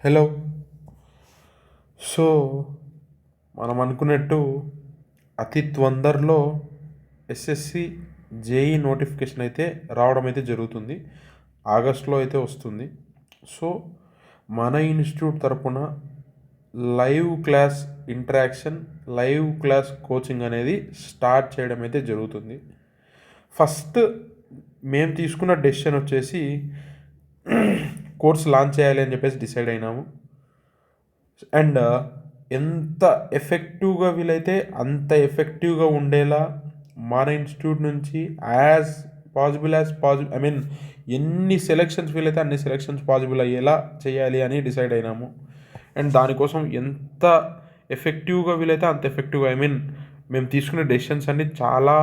Hello. So మనం అనుకున్నట్టు అతి తొందరలో ఎస్ఎస్సి జేఈ నోటిఫికేషన్ అయితే రావడం అయితే జరుగుతుంది. ఆగస్టులో అయితే వస్తుంది. సో మన ఇన్స్టిట్యూట్ తరపున live class interaction, live class coaching అనేది స్టార్ట్ చేయడం అయితే జరుగుతుంది. ఫస్ట్ మేము తీసుకున్న డెసిషన్ వచ్చేసి కోర్స్ లాంచ్ చేయాలి అని చెప్పేసి డిసైడ్ అయినాము. అండ్ ఎంత ఎఫెక్టివ్గా వీలైతే అంత ఎఫెక్టివ్గా ఉండేలా మన ఇన్స్టిట్యూట్ నుంచి యాజ్ పాసిబుల్ ఐ మీన్ ఎన్ని సెలెక్షన్స్ వీలైతే అన్ని సెలెక్షన్స్ పాసిబుల్ అయ్యేలా చేయాలి అని డిసైడ్ అయినాము. అండ్ దానికోసం ఎంత ఎఫెక్టివ్గా వీలైతే అంత ఎఫెక్టివ్గా మేము తీసుకునే డెసిషన్స్ అన్నీ చాలా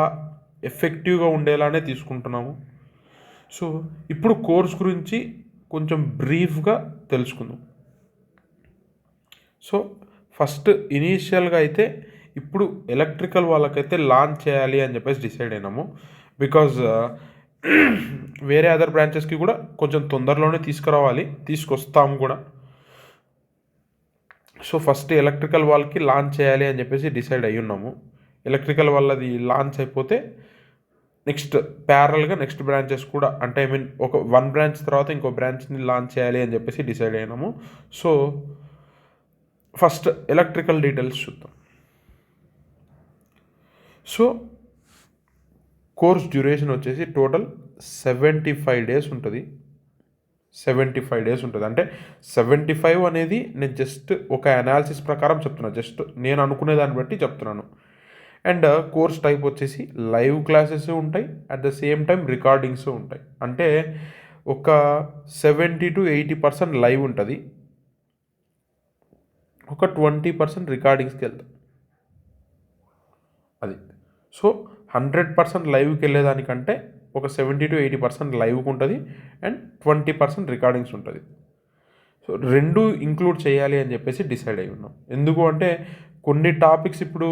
ఎఫెక్టివ్గా ఉండేలానే తీసుకుంటున్నాము. సో ఇప్పుడు కోర్స్ గురించి కొంచెం బ్రీఫ్గా తెలుసుకుందాం. సో ఫస్ట్ ఇనీషియల్గా అయితే ఇప్పుడు ఎలక్ట్రికల్ వాళ్ళకైతే లాంచ్ చేయాలి అని చెప్పేసి డిసైడ్ అయినాము. బికాజ్ వేరే అదర్ బ్రాంచెస్కి కూడా కొంచెం తొందరలోనే తీసుకొస్తాము కూడా. సో ఫస్ట్ ఎలక్ట్రికల్ వాళ్ళకి లాంచ్ చేయాలి అని చెప్పేసి డిసైడ్ అయ్యి ఉన్నాము. ఎలక్ట్రికల్ వాళ్ళది లాంచ్ అయిపోతే నెక్స్ట్ ప్యారల్గా నెక్స్ట్ బ్రాంచెస్ కూడా అంటే ఒక వన్ బ్రాంచ్ తర్వాత ఇంకో బ్రాంచ్ని లాంచ్ చేయాలి అని చెప్పేసి డిసైడ్ అయినాము. సో ఫస్ట్ ఎలక్ట్రికల్ డీటెయిల్స్ చూద్దాం. సో కోర్స్ డ్యూరేషన్ వచ్చేసి టోటల్ 75 డేస్ ఉంటుంది. 75 డేస్ ఉంటుంది. అంటే 75 అనేది నేను జస్ట్ ఒక అనాలిసిస్ ప్రకారం చెప్తున్నాను, జస్ట్ నేను అనుకునే దాన్ని బట్టి చెప్తున్నాను. అండ్ కోర్స్ టైప్ వచ్చేసి లైవ్ క్లాసెస్ ఉంటాయి, at the same time recordings ఉంటాయి. అంటే ఒక 70-80% లైవ్ ఉంటుంది, ఒక 20% రికార్డింగ్స్కి వెళ్తాం. అది సో 100% లైవ్కి వెళ్ళేదానికంటే ఒక 70-80% లైవ్కి ఉంటుంది అండ్ 20% రికార్డింగ్స్ ఉంటుంది. సో రెండు ఇంక్లూడ్ చేయాలి అని చెప్పేసి డిసైడ్ అయి ఉన్నాం. ఎందుకు అంటే కొన్ని టాపిక్స్ ఇప్పుడు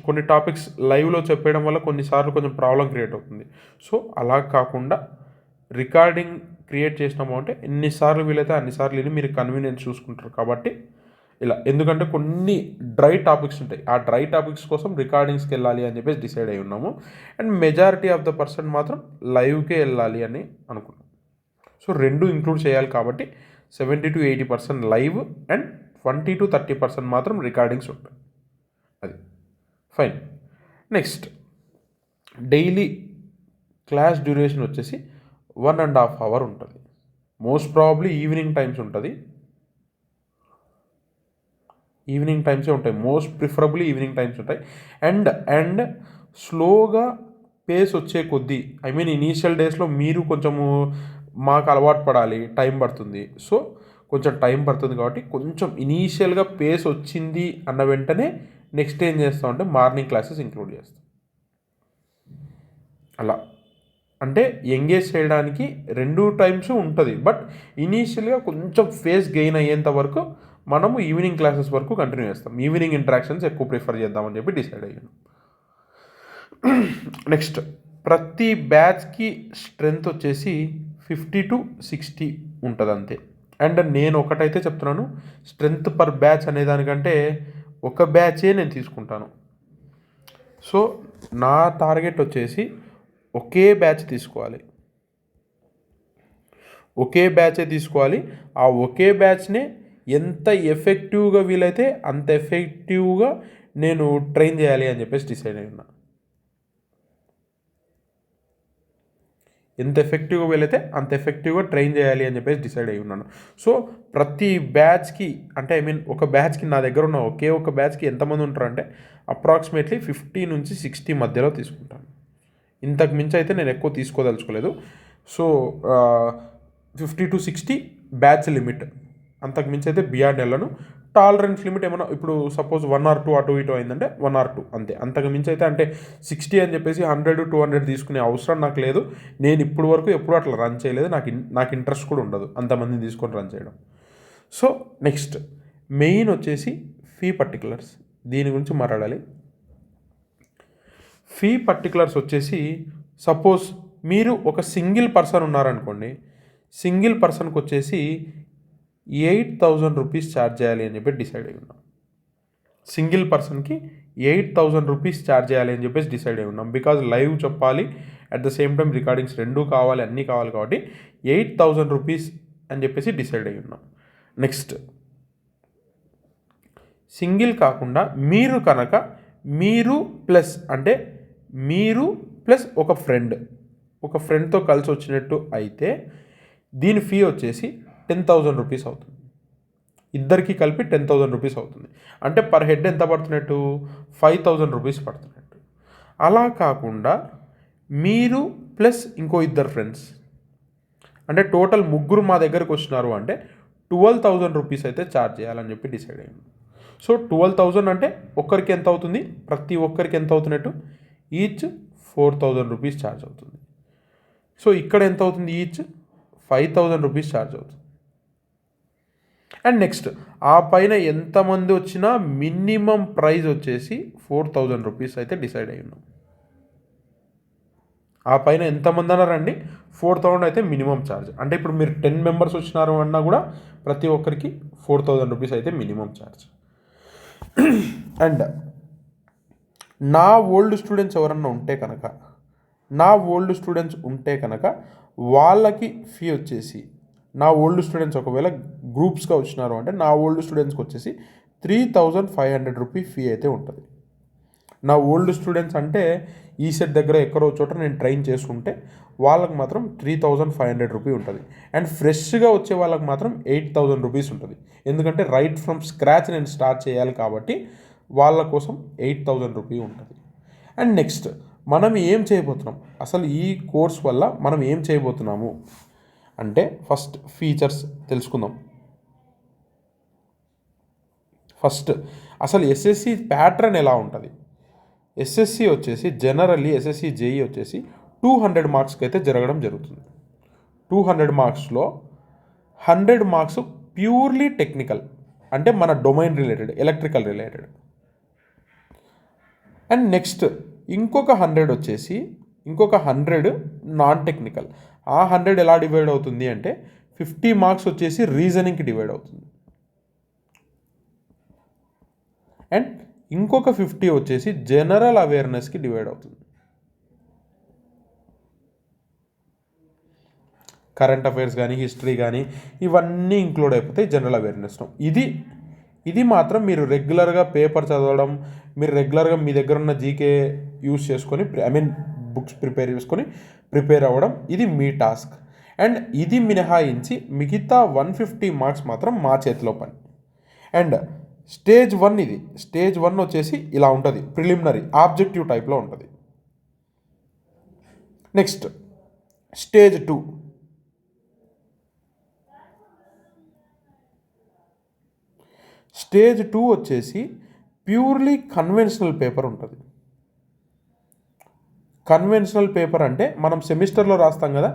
కొన్ని టాపిక్స్ లైవ్లో చెప్పేయడం వల్ల కొన్నిసార్లు కొంచెం ప్రాబ్లం క్రియేట్ అవుతుంది. సో అలా కాకుండా రికార్డింగ్ క్రియేట్ చేసినాము అంటే ఎన్నిసార్లు వీలైతే అన్నిసార్లు వెళ్ళి మీరు కన్వీనియన్స్ చూసుకుంటారు. కాబట్టి ఇలా, ఎందుకంటే కొన్ని డ్రై టాపిక్స్ ఉంటాయి, ఆ డ్రై టాపిక్స్ కోసం రికార్డింగ్స్కి వెళ్ళాలి అని చెప్పేసి డిసైడ్ అయి ఉన్నాము. And majority of the person మాత్రం లైవ్కే వెళ్ళాలి అని అనుకున్నాం. సో రెండు ఇంక్లూడ్ చేయాలి కాబట్టి 70-80% లైవ్ అండ్ 20-30% మాత్రం రికార్డింగ్స్ ఉంటాయి. అది fine. Next daily class duration వచ్చేసి 1.5 hour ఉంటుంది. మోస్ట్ ప్రాబబ్లీ ఈవినింగ్ టైమ్స్ ఉంటుంది, ఈవినింగ్ టైమ్సే ఉంటాయి, మోస్ట్ ప్రిఫరబుల్లీ ఈవినింగ్ టైమ్స్ ఉంటాయి. అండ్ స్లోగా పేస్ వచ్చే కొద్దీ ఇనీషియల్ డేస్లో మీరు కొంచెము మాకు అలవాటు పడాలి, టైం పడుతుంది. సో కొంచెం టైం పడుతుంది కాబట్టి కొంచెం ఇనీషియల్గా పేస్ వచ్చింది అన్న వెంటనే నెక్స్ట్ ఏం చేస్తామంటే మార్నింగ్ క్లాసెస్ ఇంక్లూడ్ చేస్తాం. అలా అంటే ఎంగేజ్ చేయడానికి రెండు టైమ్స్ ఉంటుంది, బట్ ఇనీషియల్గా కొంచెం ఫేస్ గెయిన్ అయ్యేంత వరకు మనము ఈవినింగ్ క్లాసెస్ వరకు కంటిన్యూ చేస్తాం. ఈవినింగ్ ఇంటరాక్షన్స్ ఎక్కువ ప్రిఫర్ చేద్దామని చెప్పి డిసైడ్ అయ్యాను. నెక్స్ట్ ప్రతి బ్యాచ్కి స్ట్రెంగ్త్ వచ్చేసి 50-60 ఉంటుంది అంతే. అండ్ నేను ఒకటైతే చెప్తున్నాను, స్ట్రెంగ్త్ పర్ బ్యాచ్ అనేదానికంటే ఒక బ్యాచే నేను తీసుకుంటాను. సో నా టార్గెట్ వచ్చేసి ఒకే బ్యాచ్ తీసుకోవాలి, ఒకే బ్యాచే తీసుకోవాలి. ఆ ఒకే బ్యాచ్నే ఎంత ఎఫెక్టివ్గా వీలైతే అంత ఎఫెక్టివ్గా నేను ట్రైన్ చేయాలి అని చెప్పేసి డిసైడ్ అయి ఉన్నా. ఎంత ఎఫెక్టివ్గా వీలైతే అంత ఎఫెక్టివ్గా ట్రైన్ చేయాలి అని చెప్పేసి డిసైడ్ అయి ఉన్నాను. సో ప్రతి బ్యాచ్కి అంటే ఒక బ్యాచ్కి నా దగ్గర ఉన్న ఒకే ఒక బ్యాచ్కి ఎంతమంది ఉంటారంటే అప్రాక్సిమేట్లీ 50-60 మధ్యలో తీసుకుంటాను. ఇంతకు మించి అయితే నేను ఎక్కువ తీసుకోదలుచుకోలేదు. సో 50-60 బ్యాచ్ లిమిట్, అంతకు మించి అయితే బియాండ్ వెళ్ళను. టాలరెన్స్ లిమిట్ ఏమైనా ఇప్పుడు సపోజ్ 1 or 2 అటు ఇటు అయిందంటే 1 or 2 అంతే. అంతకు మించి అయితే అంటే 60 అని చెప్పేసి 100-200 తీసుకునే అవసరం నాకు లేదు. నేను ఇప్పుడు వరకు ఎప్పుడు అట్లా రన్ చేయలేదు, నాకు ఇంట్రెస్ట్ కూడా ఉండదు అంతమందిని తీసుకొని రన్ చేయడం. సో నెక్స్ట్ మెయిన్ వచ్చేసి ఫీ పర్టికులర్స్, దీని గురించి మాట్లాడాలి. ఫీ పర్టికులర్స్ వచ్చేసి సపోజ్ మీరు ఒక సింగిల్ పర్సన్ ఉన్నారనుకోండి, సింగిల్ పర్సన్కి వచ్చేసి ₹8,000 ఛార్జ్ చేయాలి అని చెప్పి డిసైడ్ అయి ఉన్నాం. సింగిల్ పర్సన్కి ₹8,000 ఛార్జ్ చేయాలి అని చెప్పేసి డిసైడ్ అయి ఉన్నాం. బికాజ్ లైవ్ చెప్పాలి, at the same time recordings రెండూ కావాలి, అన్నీ కావాలి కాబట్టి ₹8,000 అని చెప్పేసి డిసైడ్ అయి ఉన్నాం. నెక్స్ట్, సింగిల్ కాకుండా మీరు కనుక మీరు ప్లస్ ఒక ఫ్రెండ్తో కలిసి వచ్చినట్టు అయితే దీని ఫీ వచ్చేసి ₹10,000 అవుతుంది. ఇద్దరికి కలిపి ₹10,000 అవుతుంది. అంటే పర్ హెడ్ ఎంత పడుతున్నట్టు? ₹5,000 పడుతున్నట్టు. అలా కాకుండా మీరు ప్లస్ ఇంకో ఇద్దరు ఫ్రెండ్స్, అంటే టోటల్ ముగ్గురు మా దగ్గరకు వచ్చినారు అంటే ₹12,000 అయితే ఛార్జ్ చేయాలని చెప్పి డిసైడ్ అయ్యింది. సో 12,000 అంటే ఒక్కరికి ఎంత అవుతుంది? ప్రతి ఒక్కరికి ఎంత అవుతున్నట్టు? ఈచ్ ₹4,000 ఛార్జ్ అవుతుంది. సో ఇక్కడ ఎంత అవుతుంది? ఈచ్ ₹5,000 ఛార్జ్ అవుతుంది. అండ్ నెక్స్ట్, ఆ పైన ఎంతమంది వచ్చినా మినిమం ప్రైస్ వచ్చేసి ₹4,000 అయితే డిసైడ్ అయ్యి ఉన్నాం. ఆ పైన ఎంతమంది అన్నారండి? 4,000 అయితే మినిమం ఛార్జ్. అంటే ఇప్పుడు మీరు 10 మెంబర్స్ వచ్చినారు అన్నా కూడా ప్రతి ఒక్కరికి ₹4,000 అయితే మినిమం ఛార్జ్. అండ్ నా ఓల్డ్ స్టూడెంట్స్ ఎవరన్నా ఉంటే కనుక వాళ్ళకి ఫీ వచ్చేసి, నా ఓల్డ్ స్టూడెంట్స్ ఒకవేళ గ్రూప్స్గా వచ్చినారు అంటే నా ఓల్డ్ స్టూడెంట్స్కి వచ్చేసి ₹3,500 ఫీ అయితే ఉంటుంది. నా ఓల్డ్ స్టూడెంట్స్ అంటే ఈ సెట్ దగ్గర ఎక్కడో చోట నేను ట్రైన్ చేసుకుంటే వాళ్ళకి మాత్రం ₹3,500 ఉంటుంది. అండ్ ఫ్రెష్గా వచ్చే వాళ్ళకి మాత్రం ₹8,000 ఉంటుంది. ఎందుకంటే రైట్ ఫ్రమ్ స్క్రాచ్ నేను స్టార్ట్ చేయాలి కాబట్టి వాళ్ళ కోసం ₹8,000 ఉంటుంది. అండ్ నెక్స్ట్, మనం ఏం చేయబోతున్నాం, అసలు ఈ కోర్స్ వల్ల మనం ఏం చేయబోతున్నాము అంటే ఫస్ట్ ఫీచర్స్ తెలుసుకుందాం. ఫస్ట్ అసలు ఎస్ఎస్సి ప్యాటర్న్ ఎలా ఉంటుంది? ఎస్ఎస్సి వచ్చేసి జనరల్లీ ఎస్ఎస్సి జేఈ వచ్చేసి 200 మార్క్స్కి అయితే జరగడం జరుగుతుంది. 200 మార్క్స్లో 100 మార్క్స్ ప్యూర్లీ టెక్నికల్, అంటే మన domain related, electrical related. And next ఇంకొక 100 నాన్ టెక్నికల్. ఆ 100 ఎలా డివైడ్ అవుతుంది అంటే 50 మార్క్స్ వచ్చేసి రీజనింగ్కి డివైడ్ అవుతుంది. అండ్ ఇంకొక 50 వచ్చేసి జనరల్ అవేర్నెస్కి డివైడ్ అవుతుంది. కరెంట్ అఫైర్స్ కానీ, హిస్టరీ కానీ ఇవన్నీ ఇంక్లూడ్ అయిపోతాయి జనరల్ అవేర్నెస్లో. ఇది మాత్రం మీరు రెగ్యులర్గా పేపర్ చదవడం, మీరు రెగ్యులర్గా మీ దగ్గర ఉన్న జీకే యూస్ చేసుకొని బుక్స్ ప్రిపేర్ అవ్వడం, ఇది మీ టాస్క్. అండ్ ఇది మినహాయించి మిగతా 150 మార్క్స్ మాత్రం మా చేతిలో పని. అండ్ స్టేజ్ 1 వచ్చేసి ఇలా ఉంటుంది, ప్రిలిమినరీ ఆబ్జెక్టివ్ టైప్లో ఉంటుంది. నెక్స్ట్ స్టేజ్ 2 వచ్చేసి ప్యూర్లీ కన్వెన్షనల్ పేపర్ ఉంటుంది. కన్వెన్షనల్ పేపర్ అంటే మనం సెమిస్టర్లో రాస్తాం కదా,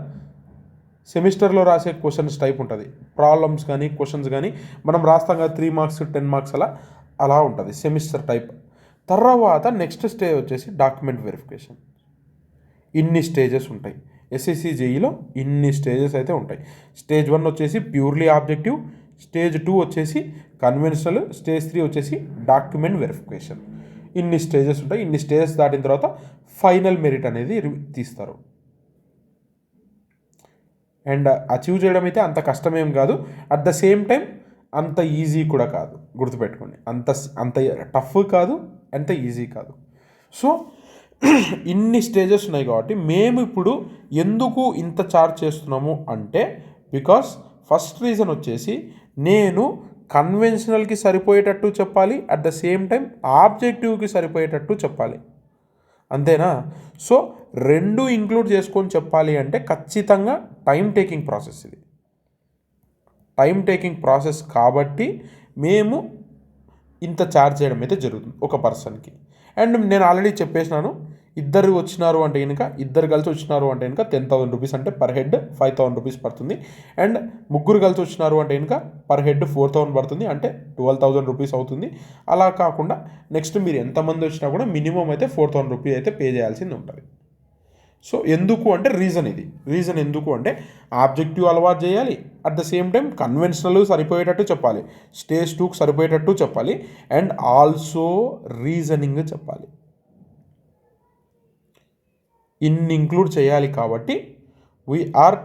సెమిస్టర్లో రాసే క్వశ్చన్స్ టైప్ ఉంటుంది. ప్రాబ్లమ్స్ కానీ క్వశ్చన్స్ కానీ మనం రాస్తాం కదా, 3 మార్క్స్ 10 మార్క్స్ అలా ఉంటుంది సెమిస్టర్ టైప్. తర్వాత నెక్స్ట్ స్టేజ్ వచ్చేసి డాక్యుమెంట్ వెరిఫికేషన్. ఇన్ని స్టేజెస్ ఉంటాయి ఎస్ఎస్సి జేఈలో, ఇన్ని స్టేజెస్ అయితే ఉంటాయి. స్టేజ్ 1 వచ్చేసి ప్యూర్లీ ఆబ్జెక్టివ్, స్టేజ్ 2 వచ్చేసి కన్వెన్షనల్, స్టేజ్ 3 వచ్చేసి డాక్యుమెంట్ వెరిఫికేషన్. ఇన్ని స్టేజెస్ ఉంటాయి. ఇన్ని స్టేజెస్ దాటిన తర్వాత ఫైనల్ మెరిట్ అనేది తీస్తారు. అండ్ అచీవ్ చేయడం అయితే అంత కష్టమేం కాదు, అట్ ద సేమ్ టైం అంత ఈజీ కూడా కాదు, గుర్తుపెట్టుకోండి. అంత టఫ్ కాదు, అంత ఈజీ కాదు. సో ఇన్ని స్టేజెస్ ఉన్నాయి కాబట్టి మేము ఇప్పుడు ఎందుకు ఇంత చార్జ్ చేస్తున్నాము అంటే, బికాస్ ఫస్ట్ రీజన్ వచ్చేసి నేను కన్వెన్షనల్కి సరిపోయేటట్టు చెప్పాలి, అట్ ద సేమ్ టైం ఆబ్జెక్టివ్కి సరిపోయేటట్టు చెప్పాలి, అంతేనా? సో రెండు ఇంక్లూడ్ చేసుకొని చెప్పాలి అంటే ఖచ్చితంగా టైం టేకింగ్ ప్రాసెస్. ఇది టైం టేకింగ్ ప్రాసెస్ కాబట్టి మేము ఇంత ఛార్జ్ చేయడం అయితే జరుగుతుంది ఒక పర్సన్కి. అండ్ నేను ఆల్రెడీ చెప్పేసినాను, ఇద్దరు కలిసి వచ్చినారు అంటే కనుక 10,000 రూపీస్, అంటే పర్ హెడ్ 5,000 రూపీస్ పడుతుంది. అండ్ ముగ్గురు కలిసి వచ్చినారు అంటే కనుక పర్ హెడ్ 4,000 పడుతుంది, అంటే 12,000 రూపీస్ అవుతుంది. అలా కాకుండా నెక్స్ట్ మీరు ఎంతమంది వచ్చినా కూడా మినిమం అయితే 4,000 రూపీస్ అయితే పే చేయాల్సింది ఉంటుంది. సో ఎందుకు అంటే రీజన్ ఎందుకు అంటే ఆబ్జెక్టివ్ అలవాటు చేయాలి, at the same time conventional సరిపోయేటట్టు చెప్పాలి, స్టేజ్ 2కి సరిపోయేటట్టు చెప్పాలి, అండ్ ఆల్సో రీజనింగ్ చెప్పాలి. ఇన్ని ఇంక్లూడ్ చేయాలి కాబట్టి we are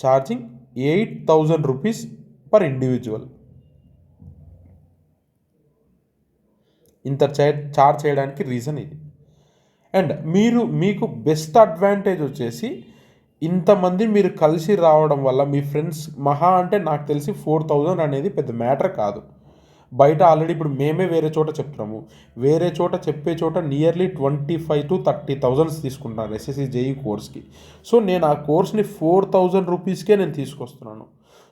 charging 8,000 rupees per individual. ఇంత చార్జ్ చేయడానికి రీజన్ ఇది. అండ్ మీకు బెస్ట్ అడ్వాంటేజ్ వచ్చేసి ఇంతమంది మీరు కలిసి రావడం వల్ల మీ ఫ్రెండ్స్ మహా అంటే నాకు తెలిసి 4,000 అనేది పెద్ద మ్యాటర్ కాదు. బయట ఆల్రెడీ ఇప్పుడు మేమే వేరే చోట చెప్తున్నాము, వేరే చోట చెప్పే చోట నియర్లీ 25,000 to 30,000 తీసుకుంటున్నాను ఎస్ఎస్సి జేఈ కోర్స్కి. సో నేను ఆ కోర్స్ని 4,000 రూపీస్కే నేను తీసుకొస్తున్నాను.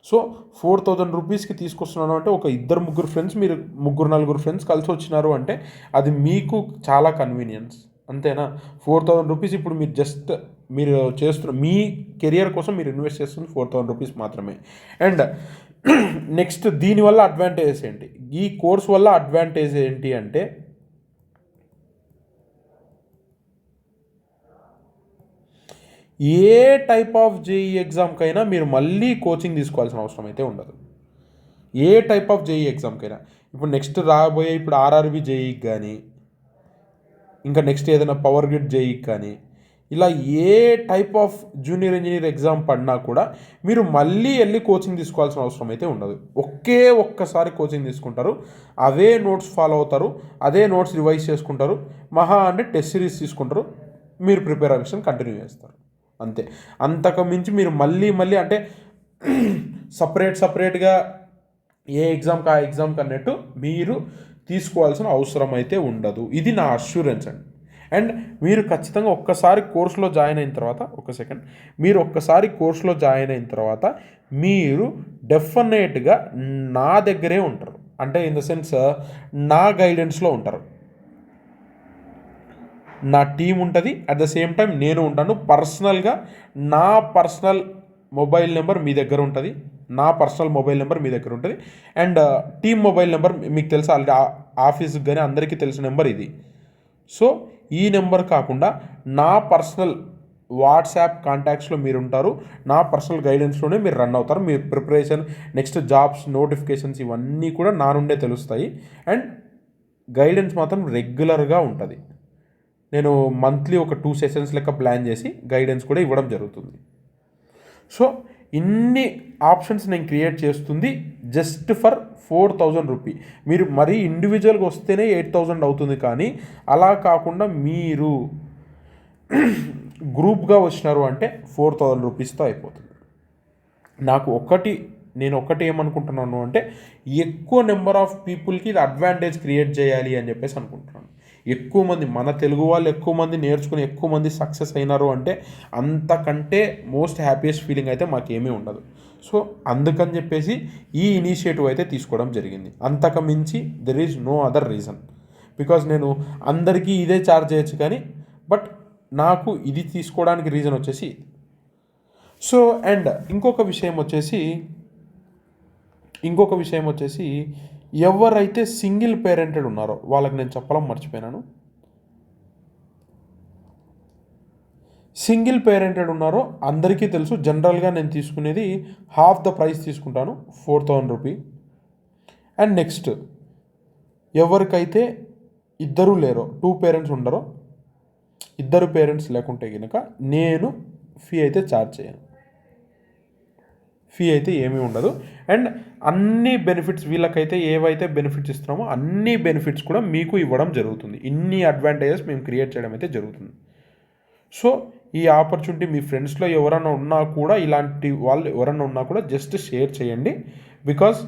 సో 4,000 రూపీస్కి తీసుకొస్తున్నాను అంటే ఒక ఇద్దరు ముగ్గురు ఫ్రెండ్స్, మీరు ముగ్గురు నలుగురు ఫ్రెండ్స్ కలిసి వచ్చినారు అంటే అది మీకు చాలా కన్వీనియన్స్, అంతేనా? 4,000 రూపీస్ ఇప్పుడు మీరు చేస్తున్న మీ కెరియర్ కోసం మీరు ఇన్వెస్ట్ చేస్తుంది 4,000 రూపీస్ మాత్రమే. అండ్ నెక్స్ట్ దీనివల్ల అడ్వాంటేజెస్ ఏంటి, ఈ కోర్స్ వల్ల అడ్వాంటేజ్ ఏంటి అంటే ఏ టైప్ ఆఫ్ జేఈ ఎగ్జామ్కైనా మీరు మళ్ళీ కోచింగ్ తీసుకోవాల్సిన అవసరం అయితే ఉండదు. ఏ టైప్ ఆఫ్ జేఈ ఎగ్జామ్కైనా ఇప్పుడు నెక్స్ట్ రాబోయే ఇప్పుడు ఆర్ఆర్బి జేఈకి కానీ, ఇంకా నెక్స్ట్ ఏదైనా పవర్ గ్రిడ్ జేఈకి కానీ, ఇలా ఏ type of junior engineer exam పడినా కూడా మీరు మళ్ళీ వెళ్ళి కోచింగ్ తీసుకోవాల్సిన అవసరం అయితే ఉండదు. ఒక్కసారి కోచింగ్ తీసుకుంటారు, అవే నోట్స్ ఫాలో అవుతారు, అదే నోట్స్ రివైజ్ చేసుకుంటారు, మహా అంటే టెస్ట్ సిరీస్ తీసుకుంటారు, మీరు ప్రిపరేషన్ కంటిన్యూ చేస్తారు, అంతే. అంతకు మించి మీరు మళ్ళీ అంటే సపరేట్గా ఏ ఎగ్జామ్కి ఆ ఎగ్జామ్కి అన్నట్టు మీరు తీసుకోవాల్సిన అవసరం అయితే ఉండదు. ఇది నా అష్యూరెన్స్ అండి. అండ్ మీరు ఖచ్చితంగా ఒక్కసారి కోర్సులో జాయిన్ అయిన తర్వాత మీరు డెఫినెట్గా నా దగ్గరే ఉంటారు, అంటే ఇన్ ద సెన్స్ నా గైడెన్స్లో ఉంటారు. నా టీం ఉంటుంది, అట్ ద సేమ్ టైం నేను ఉంటాను. పర్సనల్గా నా పర్సనల్ మొబైల్ నెంబర్ మీ దగ్గర ఉంటుంది, అండ్ టీమ్ మొబైల్ నెంబర్ మీకు తెలుసు ఆల్రెడీ, ఆఫీస్కి కానీ అందరికీ తెలిసిన నెంబర్ ఇది. సో ఈ నెంబర్ కాకుండా నా పర్సనల్ వాట్సాప్ కాంటాక్ట్స్లో మీరు ఉంటారు, నా పర్సనల్ గైడెన్స్లోనే మీరు రన్ అవుతారు. మీ ప్రిపరేషన్, నెక్స్ట్ జాబ్స్ నోటిఫికేషన్స్ ఇవన్నీ కూడా నా నుండే తెలుస్తాయి. అండ్ గైడెన్స్ మాత్రం రెగ్యులర్గా ఉంటుంది. నేను మంత్లీ ఒక 2 సెషన్స్ లెక్క ప్లాన్ చేసి గైడెన్స్ కూడా ఇవ్వడం జరుగుతుంది. సో ఇన్ని ఆప్షన్స్ నేను క్రియేట్ చేస్తుంది జస్ట్ ఫర్ 4,000 రూపీ. మీరు మరీ ఇండివిజువల్గా వస్తేనే 8,000 అవుతుంది, కానీ అలా కాకుండా మీరు గ్రూప్గా వచ్చినారు అంటే 4,000 రూపీస్తో అయిపోతుంది. నేను ఒకటి ఏమనుకుంటున్నాను అంటే ఎక్కువ నెంబర్ ఆఫ్ పీపుల్కి ఇది అడ్వాంటేజ్ క్రియేట్ చేయాలి అని చెప్పేసి అనుకుంటున్నాను. ఎక్కువ మంది మన తెలుగు వాళ్ళు ఎక్కువ మంది నేర్చుకుని ఎక్కువ మంది సక్సెస్ అయినారు అంటే అంతకంటే మోస్ట్ హ్యాపీయెస్ట్ ఫీలింగ్ అయితే మాకేమీ ఉండదు. సో అందుకని చెప్పేసి ఈ ఇనిషియేటివ్ అయితే తీసుకోవడం జరిగింది. అంతకు మించి there is no other reason. Because నేను అందరికీ ఇదే ఛార్జ్ చేయొచ్చు, కానీ బట్ నాకు ఇది తీసుకోవడానికి రీజన్ వచ్చేసి. సో అండ్ ఇంకొక విషయం వచ్చేసి ఎవరైతే సింగిల్ పేరెంటెడ్ ఉన్నారో వాళ్ళకి నేను చెప్పడం మర్చిపోయినాను. సింగిల్ పేరెంటెడ్ ఉన్నారో అందరికీ తెలుసు, జనరల్గా నేను తీసుకునేది హాఫ్ ద ప్రైస్ తీసుకుంటాను, 4,000 రూపీ. అండ్ నెక్స్ట్ ఎవరికైతే ఇద్దరు లేరో, 2 పేరెంట్స్ ఉండరో, ఇద్దరు పేరెంట్స్ లేకుంటే కనుక నేను ఫీ అయితే ఛార్జ్ చేయను, ఫీ అయితే ఏమీ ఉండదు. అండ్ అన్ని బెనిఫిట్స్ వీళ్ళకైతే ఏవైతే బెనిఫిట్స్ ఇస్తున్నామో అన్ని బెనిఫిట్స్ కూడా మీకు ఇవ్వడం జరుగుతుంది. ఇన్ని అడ్వాంటేజెస్ మేము క్రియేట్ చేయడం అయితే జరుగుతుంది. సో ఈ ఆపర్చునిటీ మీ ఫ్రెండ్స్లో ఎవరైనా ఉన్నా కూడా, ఇలాంటి వాళ్ళు ఎవరైనా ఉన్నా కూడా జస్ట్ షేర్ చేయండి. బికాజ్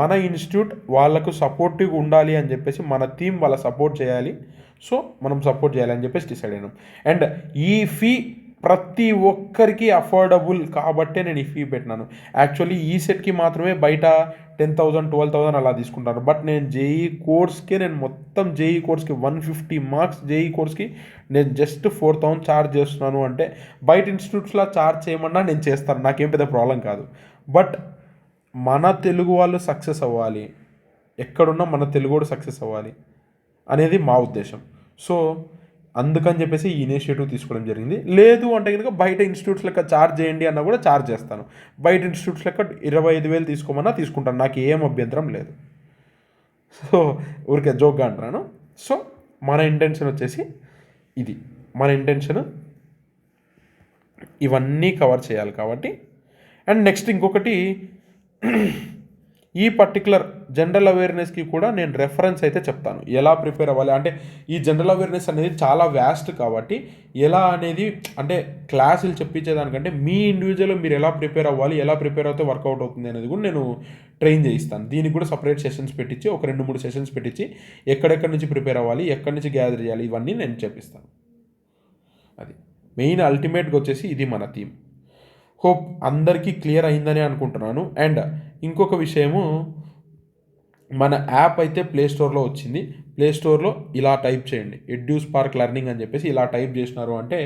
మన ఇన్స్టిట్యూట్ వాళ్ళకు సపోర్టివ్గా ఉండాలి అని చెప్పేసి, మన టీం వాళ్ళ సపోర్ట్ చేయాలి. సో మనం సపోర్ట్ చేయాలి అని చెప్పేసి డిసైడ్ అయినాం. అండ్ ఈ ఫీ ప్రతి ఒక్కరికి అఫోర్డబుల్ కాబట్టే నేను ఈ ఫీ పెట్టినాను. యాక్చువల్లీ ఈ సెట్కి మాత్రమే బయట 10,000 12,000 అలా తీసుకుంటాను. బట్ నేను మొత్తం జేఈ కోర్స్కి 150 మార్క్స్ జేఈ కోర్స్కి నేను జస్ట్ 4,000 ఛార్జ్ చేస్తున్నాను. అంటే బయట ఇన్స్టిట్యూట్స్లో ఛార్జ్ చేయమన్నా నేను చేస్తాను, నాకేం పెద్ద ప్రాబ్లం కాదు. బట్ మన తెలుగు వాళ్ళు సక్సెస్ అవ్వాలి, ఎక్కడున్నా మన తెలుగు సక్సెస్ అవ్వాలి అనేది మా ఉద్దేశం. సో అందుకని చెప్పేసి ఈ ఇనిషియేటివ్ తీసుకోవడం జరిగింది. లేదు అంటే కనుక బయట ఇన్స్టిట్యూట్స్ లెక్క ఛార్జ్ చేయండి అన్నా కూడా ఛార్జ్ చేస్తాను. బయట ఇన్స్టిట్యూట్స్ లెక్క 25,000 తీసుకోమన్నా తీసుకుంటాను, నాకు ఏం అభ్యంతరం లేదు. సో ఊరికే జోక్గా అంటున్నాను. సో మన ఇంటెన్షన్ వచ్చేసి ఇది, మన ఇంటెన్షన్ ఇవన్నీ కవర్ చేయాలి కాబట్టి. అండ్ నెక్స్ట్ ఇంకొకటి, ఈ పర్టికులర్ జనరల్ అవేర్నెస్కి కూడా నేను రెఫరెన్స్ అయితే చెప్తాను, ఎలా ప్రిపేర్ అవ్వాలి అంటే. ఈ జనరల్ అవేర్నెస్ అనేది చాలా వ్యాస్ట్ కాబట్టి ఎలా అనేది అంటే క్లాసులు చెప్పించేదానికంటే మీ ఇండివిజువల్ మీరు ఎలా ప్రిపేర్ అవ్వాలి, ఎలా ప్రిపేర్ అవుతే వర్కౌట్ అవుతుంది అనేది కూడా నేను ట్రైన్ చేయిస్తాను. దీనికి కూడా సపరేట్ సెషన్స్ పెట్టించి, ఒక 2-3 సెషన్స్ పెట్టించి ఎక్కడెక్కడి నుంచి ప్రిపేర్ అవ్వాలి, ఎక్కడి నుంచి గ్యాదర్ చేయాలి, ఇవన్నీ నేను చెప్పిస్తాను. అది మెయిన్ అల్టిమేట్గా వచ్చేసి ఇది మన థీమ్. హోప్ అందరికీ క్లియర్ అయిందని అనుకుంటున్నాను. అండ్ ఇంకొక విషయము, మన యాప్ అయితే ప్లేస్టోర్లో వచ్చింది. ప్లేస్టోర్లో ఇలా టైప్ చేయండి, ఎడ్యూస్పార్క్ లెర్నింగ్ అని చెప్పేసి ఇలా టైప్ చేసినారు అంటే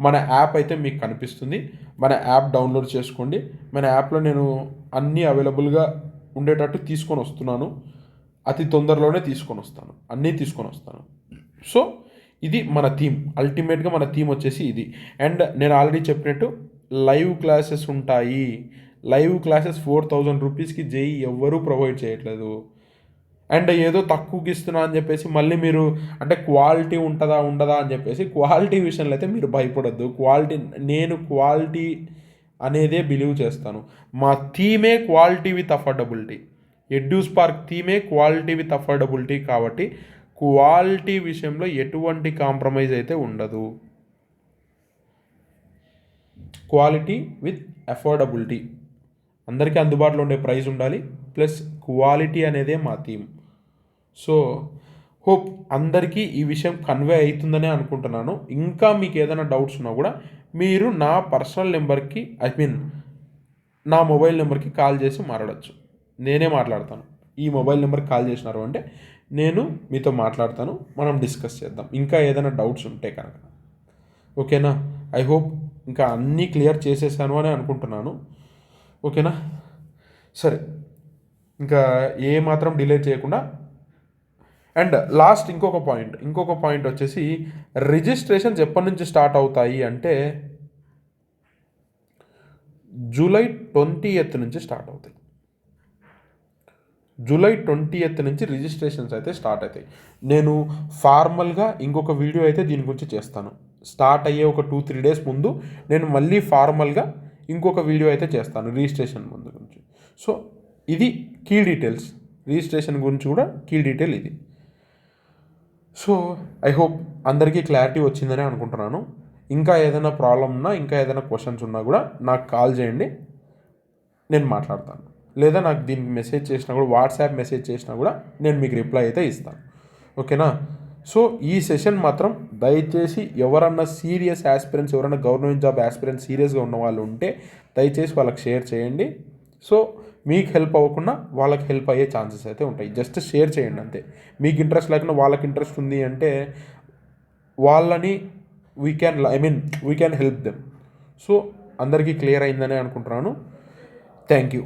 మన యాప్ అయితే మీకు కనిపిస్తుంది. మన యాప్ డౌన్లోడ్ చేసుకోండి. మన యాప్లో నేను అన్నీ అవైలబుల్గా ఉండేటట్టు తీసుకొని వస్తున్నాను, అతి తొందరలోనే తీసుకొని వస్తాను, అన్నీ తీసుకొని వస్తాను. సో ఇది మన థీమ్, అల్టిమేట్గా మన థీమ్ వచ్చేసి ఇది. అండ్ నేను ఆల్రెడీ చెప్పినట్టు లైవ్ క్లాసెస్ ఉంటాయి. లైవ్ క్లాసెస్ 4,000 రూపీస్కి జేఈ ఎవ్వరూ ప్రొవైడ్ చేయట్లేదు. అండ్ ఏదో తక్కువకి ఇస్తున్నా అని చెప్పేసి మళ్ళీ మీరు అంటే క్వాలిటీ ఉంటుందా ఉండదా అని చెప్పేసి, క్వాలిటీ విషయంలో అయితే మీరు భయపడద్దు. నేను క్వాలిటీ అనేదే బిలీవ్ చేస్తాను. మా థీమే క్వాలిటీ విత్ అఫోర్డబిలిటీ, ఎడ్యూస్పార్క్ థీమే క్వాలిటీ విత్ అఫోర్డబిలిటీ కాబట్టి క్వాలిటీ విషయంలో ఎటువంటి కాంప్రమైజ్ అయితే ఉండదు. క్వాలిటీ విత్ అఫోర్డబిలిటీ, అందరికీ అందుబాటులో ఉండే ప్రైస్ ఉండాలి, ప్లస్ క్వాలిటీ అనేదే మా థీమ్. సో హోప్ అందరికీ ఈ విషయం కన్వే అవుతుందనే అనుకుంటున్నాను. ఇంకా మీకు ఏదైనా డౌట్స్ ఉన్నా కూడా మీరు నా పర్సనల్ నెంబర్కి నా మొబైల్ నెంబర్కి కాల్ చేసి మాట్లాడచ్చు, నేనే మాట్లాడతాను. ఈ మొబైల్ నెంబర్కి కాల్ చేసినారు అంటే నేను మీతో మాట్లాడతాను, మనం డిస్కస్ చేద్దాం ఇంకా ఏదైనా డౌట్స్ ఉంటే కనుక. ఓకేనా? ఐ హోప్ ఇంకా అన్నీ క్లియర్ చేసేసాను అని అనుకుంటున్నాను. ఓకేనా? సరే, ఇంకా ఏ మాత్రం డిలే చేయకుండా. అండ్ లాస్ట్ ఇంకొక పాయింట్ వచ్చేసి, రిజిస్ట్రేషన్స్ ఎప్పటి నుంచి స్టార్ట్ అవుతాయి అంటే జూలై 20th నుంచి స్టార్ట్ అవుతాయి. జూలై 20th నుంచి రిజిస్ట్రేషన్స్ అయితే స్టార్ట్ అవుతాయి. నేను ఫార్మల్గా ఇంకొక వీడియో అయితే దీని గురించి చేస్తాను. స్టార్ట్ అయ్యే ఒక 2-3 days ముందు నేను మళ్ళీ ఫార్మల్గా ఇంకొక వీడియో అయితే చేస్తాను రిజిస్ట్రేషన్ ముందు గురించి. సో ఇది కీ డీటెయిల్స్, రిజిస్ట్రేషన్ గురించి కూడా కీ డీటెయిల్ ఇది. సో ఐ హోప్ అందరికీ క్లారిటీ వచ్చిందని అనుకుంటున్నాను. ఇంకా ఏదైనా ప్రాబ్లం ఉన్నా, ఇంకా ఏదైనా క్వశ్చన్స్ ఉన్నా కూడా నాకు కాల్ చేయండి, నేను మాట్లాడతాను. లేదా నాకు దీనికి మెసేజ్ చేసినా కూడా, వాట్సాప్ మెసేజ్ చేసినా కూడా నేను మీకు రిప్లై అయితే ఇస్తాను. ఓకేనా? సో ఈ సెషన్ మాత్రం దయచేసి ఎవరన్నా సీరియస్ యాస్పిరెంట్స్, ఎవరైనా గవర్నమెంట్ జాబ్ యాస్పిరెంట్స్ సీరియస్గా ఉన్న వాళ్ళు ఉంటే దయచేసి వాళ్ళకి షేర్ చేయండి. సో మీకు హెల్ప్ అవ్వకుండా వాళ్ళకి హెల్ప్ అయ్యే ఛాన్సెస్ అయితే ఉంటాయి. జస్ట్ షేర్ చేయండి అంతే. మీకు ఇంట్రెస్ట్ లేకుండా వాళ్ళకి ఇంట్రెస్ట్ ఉంది అంటే వాళ్ళని we can help them. So అందరికీ క్లియర్ అయిందని అనుకుంటున్నాను. Thank you.